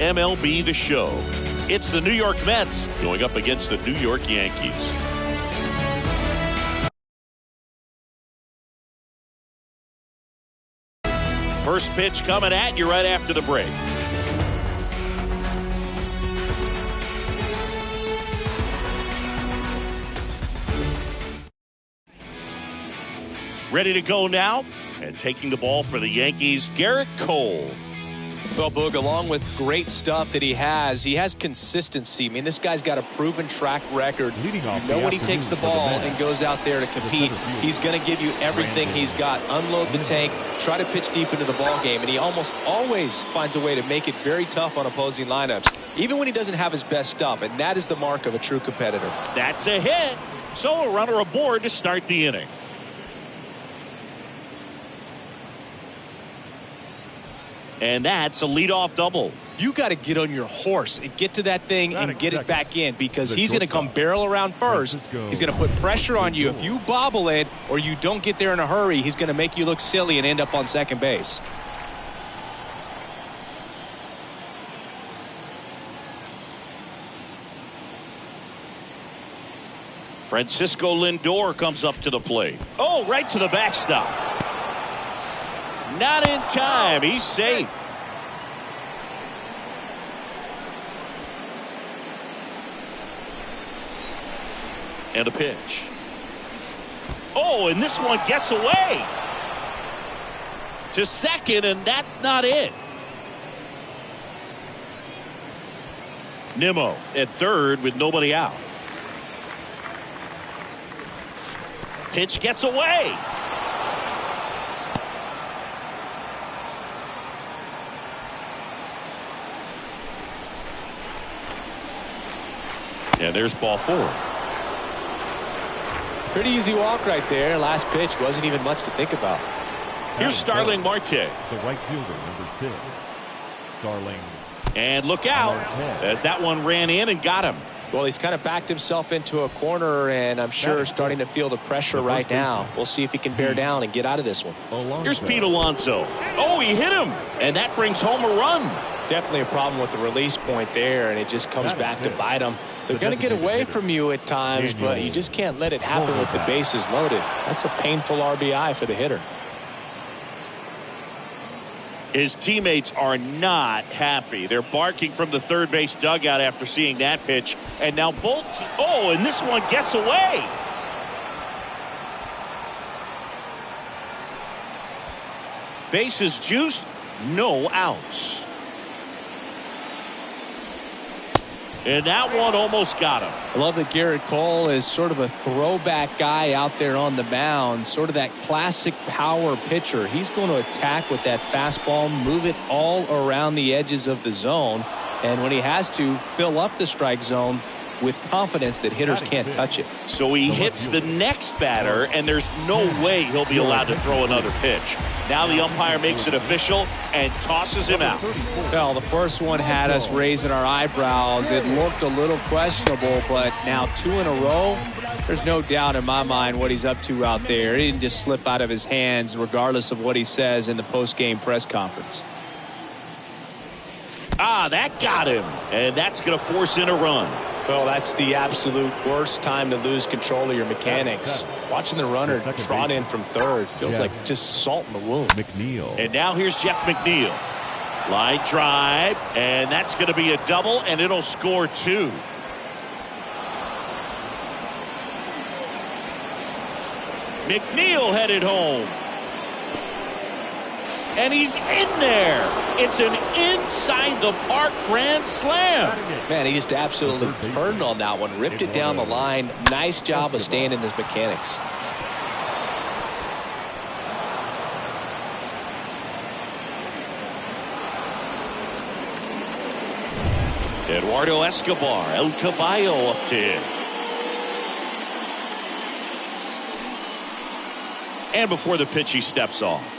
MLB The Show. It's the New York Mets going up against the New York Yankees. First pitch coming at you right after the break. Ready to go now, and taking the ball for the Yankees, Garrett Cole. Well, Boog, along with great stuff that he has consistency. I mean, this guy's got a proven track record. You know when he takes the ball and goes out there to compete, he's going to give you everything he's got. Unload the tank, try to pitch deep into the ball game, and he almost always finds a way to make it very tough on opposing lineups, even when he doesn't have his best stuff, and that is the mark of a true competitor. That's a hit, so a runner aboard to start the inning. And that's a leadoff double. You got to get on your horse and get to that thing and get it back in, because he's going to come barrel around first. He's going to put pressure on you. If you bobble it or you don't get there in a hurry, he's going to make you look silly and end up on second base. Francisco Lindor comes up to the plate. Oh, right to the backstop. Not in time. He's safe. And a pitch. Oh, and this one gets away to second, and that's not it. Nimmo at third with nobody out. Pitch gets away. And there's ball four. Pretty easy walk right there. Last pitch wasn't even much to think about. Here's Starling Marte. The right fielder, number 6. Starling. And look out as that one ran in and got him. Well, he's kind of backed himself into a corner, and I'm sure starting to feel the pressure right now. We'll see if he can bear down and get out of this one. Here's Pete Alonso. Oh, he hit him, and that brings home a run. Definitely a problem with the release point there, and it just comes back to bite him. They're going to get away from you at times, but you just can't let it happen with the bases loaded. That's a painful RBI for the hitter. His teammates are not happy. They're barking from the third base dugout after seeing that pitch. And now both. Oh, and this one gets away. Bases juiced, no outs. And that one almost got him. I love that Garrett Cole is sort of a throwback guy out there on the mound, sort of that classic power pitcher. He's going to attack with that fastball, move it all around the edges of the zone, and when he has to, fill up the strike zone with confidence that hitters can't touch it. So he hits the next batter, and there's no way he'll be allowed to throw another pitch. Now the umpire makes it official and tosses him out. Well, the first one had us raising our eyebrows. It looked a little questionable, but now 2 in a row, there's no doubt in my mind what he's up to out there. It didn't just slip out of his hands, regardless of what he says in the post-game press conference. That got him, and that's going to force in a run. Well, that's the absolute worst time to lose control of your mechanics. Watching the runner trot in from third feels like just salt in the wound. And now here's Jeff McNeil. Line drive, and that's going to be a double, and it'll score 2. McNeil headed home. And he's in there. It's an inside-the-park grand slam. Man, he just absolutely turned on that one. Ripped it down the line. Nice job of staying in his mechanics. Eduardo Escobar, El Caballo up to him. And before the pitch, he steps off.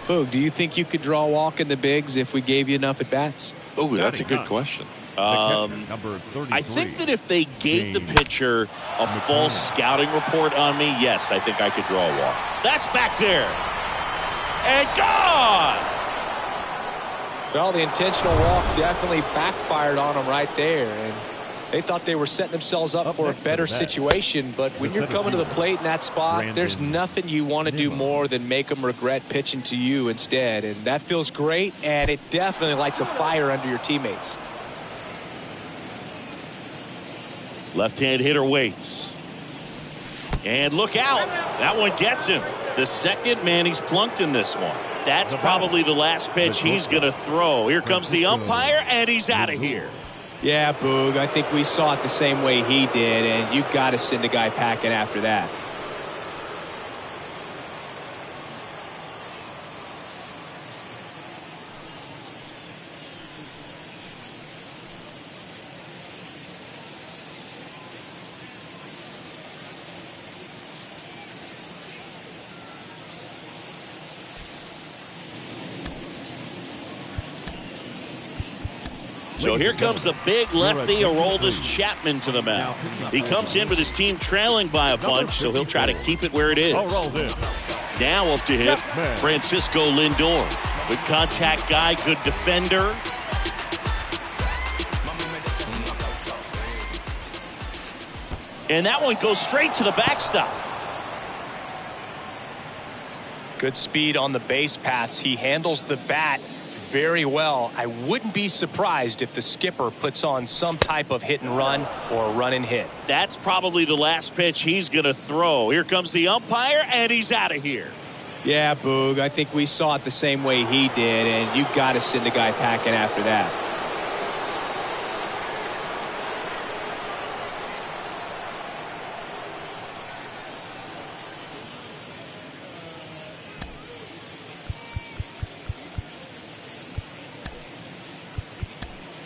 Boog, do you think you could draw a walk in the bigs if we gave you enough at-bats? Oh, that's a good question. Number 33. I think that if they gave the pitcher a false scouting report on me, yes, I think I could draw a walk. That's back there. And gone! Well, the intentional walk definitely backfired on them right there. And they thought they were setting themselves up for a better situation. But when you're coming to the plate in that spot, there's nothing you want to do more than make them regret pitching to you instead. And that feels great, and it definitely lights a fire under your teammates. Left-hand hitter waits. And look out. That one gets him. The second man he's plunked in this one. That's probably the last pitch he's going to throw. Here comes the umpire, and he's out of here. Yeah, Boog, I think we saw it the same way he did, and you've got to send a guy packing after that. So here comes the big lefty, Aroldis Chapman, to the mound. He comes in with his team trailing by a bunch, so he'll try to keep it where it is. Now up to hit Francisco Lindor. Good contact guy, good defender. And that one goes straight to the backstop. Good speed on the base pass. He handles the bat very well. I wouldn't be surprised if the skipper puts on some type of hit and run or run and hit. That's probably the last pitch he's going to throw. Here comes the umpire, and he's out of here. Yeah, Boog, I think we saw it the same way he did, and you've got to send a guy packing after that.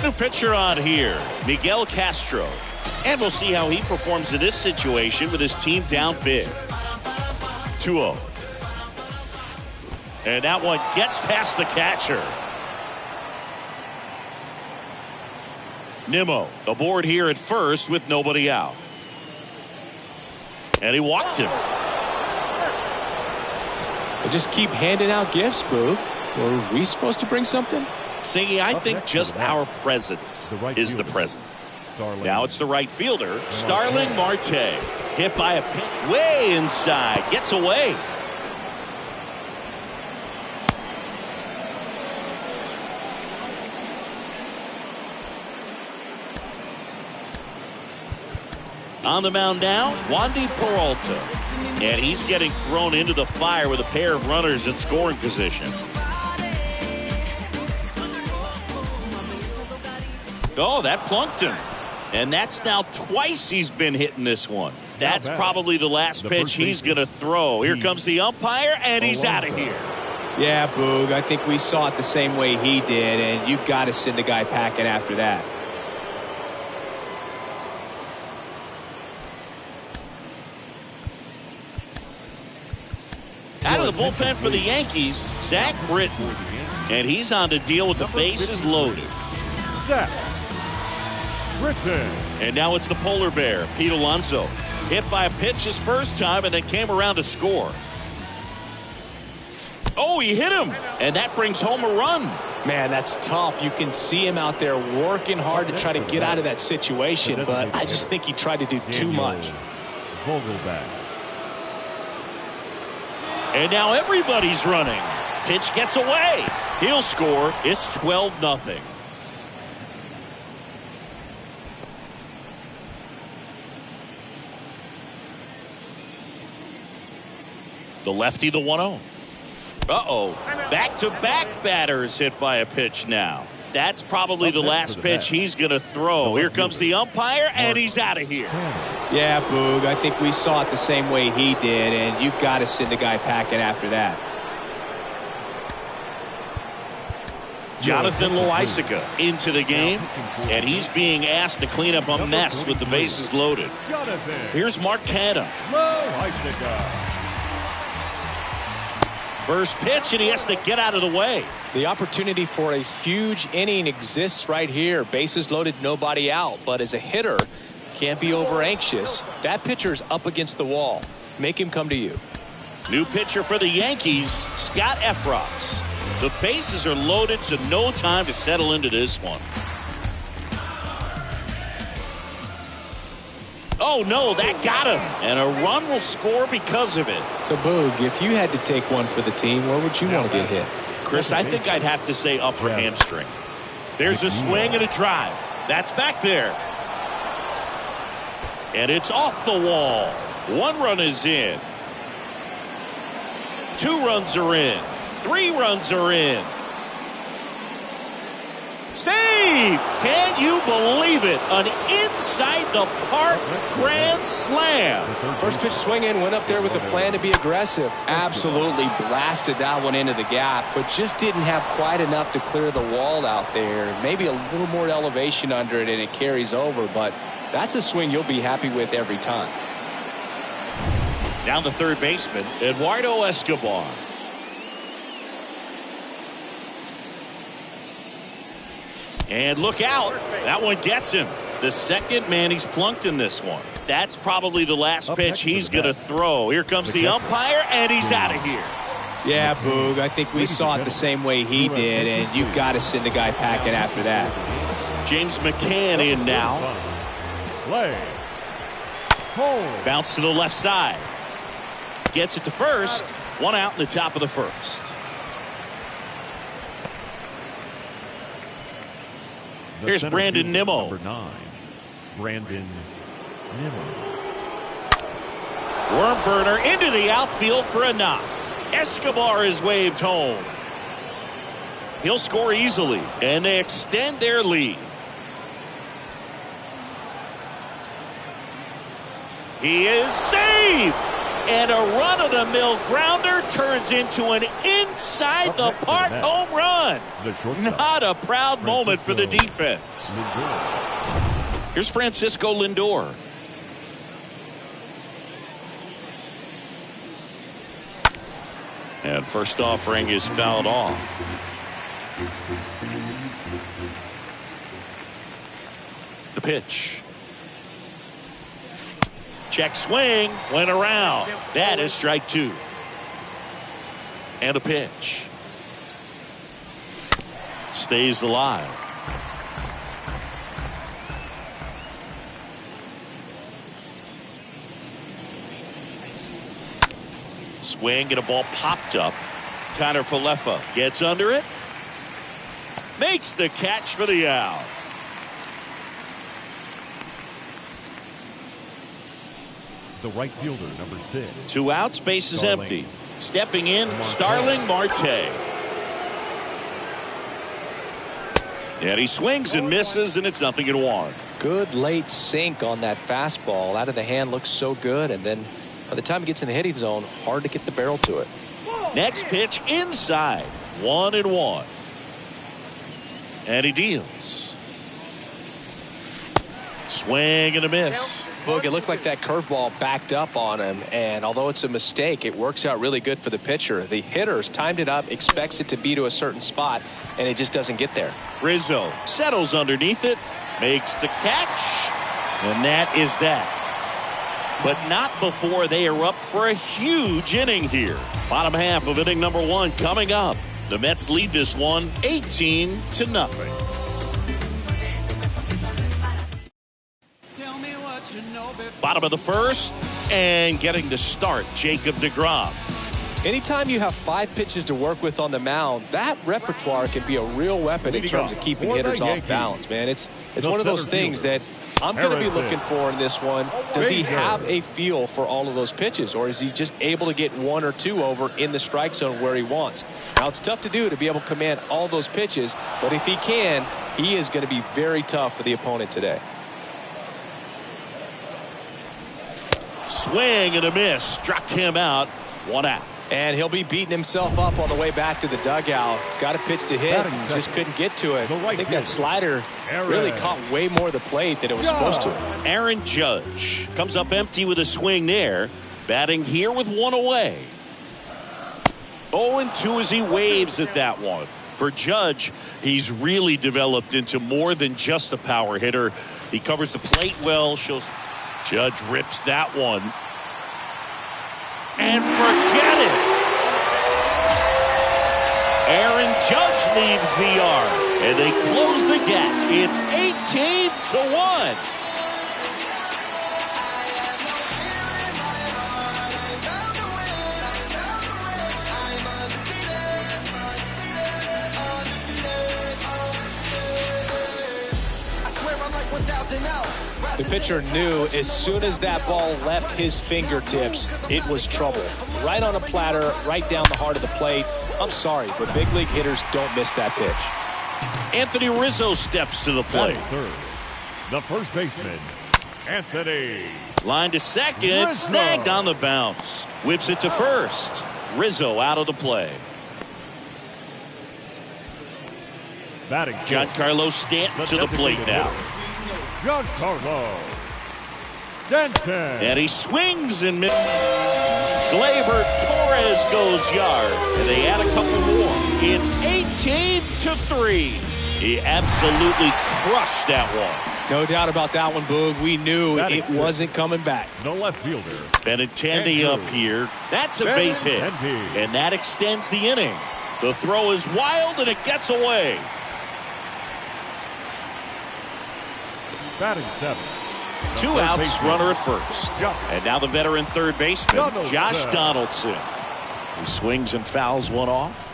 New pitcher on here, Miguel Castro. And we'll see how he performs in this situation with his team down big. 2-0. And that one gets past the catcher. Nimmo aboard here at first with nobody out. And he walked him. They just keep handing out gifts, Boog. Were we supposed to bring something? Singy, I think just our presence is the present. Now it's the right fielder, Starling Marte. Hit by a pitch way inside. Gets away. On the mound now, Wandy Peralta. And he's getting thrown into the fire with a pair of runners in scoring position. Oh, that plunked him. And that's now twice he's been hitting this one. That's probably the last pitch he's going to throw. Here comes the umpire, and he's out of here. Yeah, Boog, I think we saw it the same way he did, and you've got to send a guy packing after that. Out of the bullpen for the Yankees, Zach Britton. And he's on to deal with the bases loaded. Zach Britton. And now it's the polar bear, Pete Alonso. Hit by a pitch his first time and then came around to score. Oh, he hit him. And that brings home a run. Man, that's tough. You can see him out there working hard to try to get out of that situation, but I just think he tried to do too much. Vogelback. And now everybody's running. Pitch gets away. He'll score. It's 12-0. The lefty, the 1-0. Uh-oh. Back-to-back batters hit by a pitch now. That's probably the last pitch he's going to throw. Here comes the umpire, and he's out of here. Yeah, Boog, I think we saw it the same way he did, and you've got to send a guy packing after that. Jonathan Loaisiga into the game, and he's being asked to clean up a mess with the bases loaded. Here's Mark Canha. First pitch, and he has to get out of the way. The opportunity for a huge inning exists right here. Bases loaded, nobody out. But as a hitter, can't be over anxious. That pitcher's up against the wall. Make him come to you. New pitcher for the Yankees, Scott Efros. The bases are loaded, so no time to settle into this one. Oh, no, that got him. And a run will score because of it. So, Boog, if you had to take one for the team, where would you want to get hit? Chris, I think I'd have to say upper hamstring. There's a swing and a drive. That's back there. And it's off the wall. One run is in. 2 runs are in. 3 runs are in. Save! Can you believe it? An inside the park grand slam. First pitch swing in, went up there with a plan to be aggressive. Absolutely blasted that one into the gap, but just didn't have quite enough to clear the wall out there. Maybe a little more elevation under it and it carries over, but that's a swing you'll be happy with every time. Down the third baseman, Eduardo Escobar. And look out. That one gets him. The second man he's plunked in this one. That's probably the last pitch he's going to throw. Here comes the umpire, and he's out of here. Yeah, Boog, I think we saw it the same way he did, and you've got to send the guy packing after that. James McCann in now. Bounce to the left side. Gets it to first. 1 out in the top of the first. Here's Brandon Nimmo. Number 9, Brandon Nimmo. Worm burner into the outfield for a knock. Escobar is waved home. He'll score easily, and they extend their lead. He is saved, and a run-of-the-mill grounder turns into an inside-the-park home run. Not a proud moment for the defense. Here's Francisco Lindor. And first offering is fouled off. The pitch. Check swing, went around. That is strike 2. And a pitch. Stays alive. Swing and a ball popped up. Connor Falefa gets under it. Makes the catch for the out. The right fielder, number 6. 2 outs, base is empty. Stepping in, Starling Marte. And he swings and misses, and it's 0-1. Good late sink on that fastball. Out of the hand looks so good, and then by the time it gets in the hitting zone, hard to get the barrel to it. Next pitch inside. 1-1. And he deals. Swing and a miss. Look, it looked like that curveball backed up on him, and although it's a mistake, it works out really good for the pitcher. The hitter's timed it up, expects it to be to a certain spot, and it just doesn't get there. Rizzo settles underneath it, makes the catch, and that is that. But not before they erupt for a huge inning here. Bottom half of inning number 1 coming up. The Mets lead this one 18-0. Bottom of the first, and getting to start, Jacob deGrom. Anytime you have 5 pitches to work with on the mound, that repertoire can be a real weapon in terms of keeping hitters off balance, man. It's one of those things that I'm going to be looking for in this one. Does he have a feel for all of those pitches, or is he just able to get 1 or 2 over in the strike zone where he wants? Now, it's tough to do to be able to command all those pitches, but if he can, he is going to be very tough for the opponent today. Swing and a miss. Struck him out. 1 out. And he'll be beating himself up on the way back to the dugout. Got a pitch to hit and just couldn't get to it. I think that slider really caught way more of the plate than it was supposed to. Aaron Judge comes up empty with a swing there. Batting here with 1 away. 0-2 as he waves at that one. For Judge, he's really developed into more than just a power hitter. He covers the plate well. Judge rips that one. And forget it. Aaron Judge leaves the yard. And they close the gap. It's 18-1. The pitcher knew as soon as that ball left his fingertips, it was trouble. Right on a platter, right down the heart of the plate. I'm sorry, but big league hitters don't miss that pitch. Anthony Rizzo steps to the plate. Third, the first baseman, Anthony. Line to second, Rizzo. Snagged on the bounce. Whips it to first. Rizzo out of the play. Batting Giancarlo Stanton to the plate now. Giancarlo Stanton. And he swings and misses. Gleyber Torres goes yard. And they add a couple more. It's 18-3. He absolutely crushed that one. No doubt about that one, Boog. We knew it wasn't coming back. The left fielder. Benintendi up here. That's a base hit. And that extends the inning. The throw is wild and it gets away. Batting seven. Two outs, runner at first. And now the veteran third baseman, Josh Donaldson. He swings and fouls one off.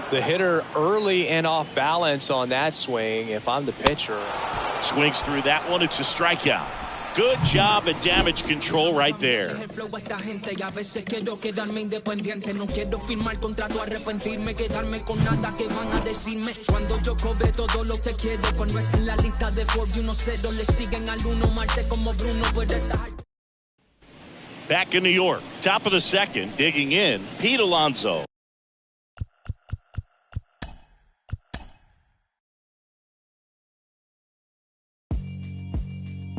The hitter early and off balance on that swing. If I'm the pitcher. Swings through that one. It's a strikeout. Good job at damage control right there. Back in New York, top of the second, digging in, Pete Alonso.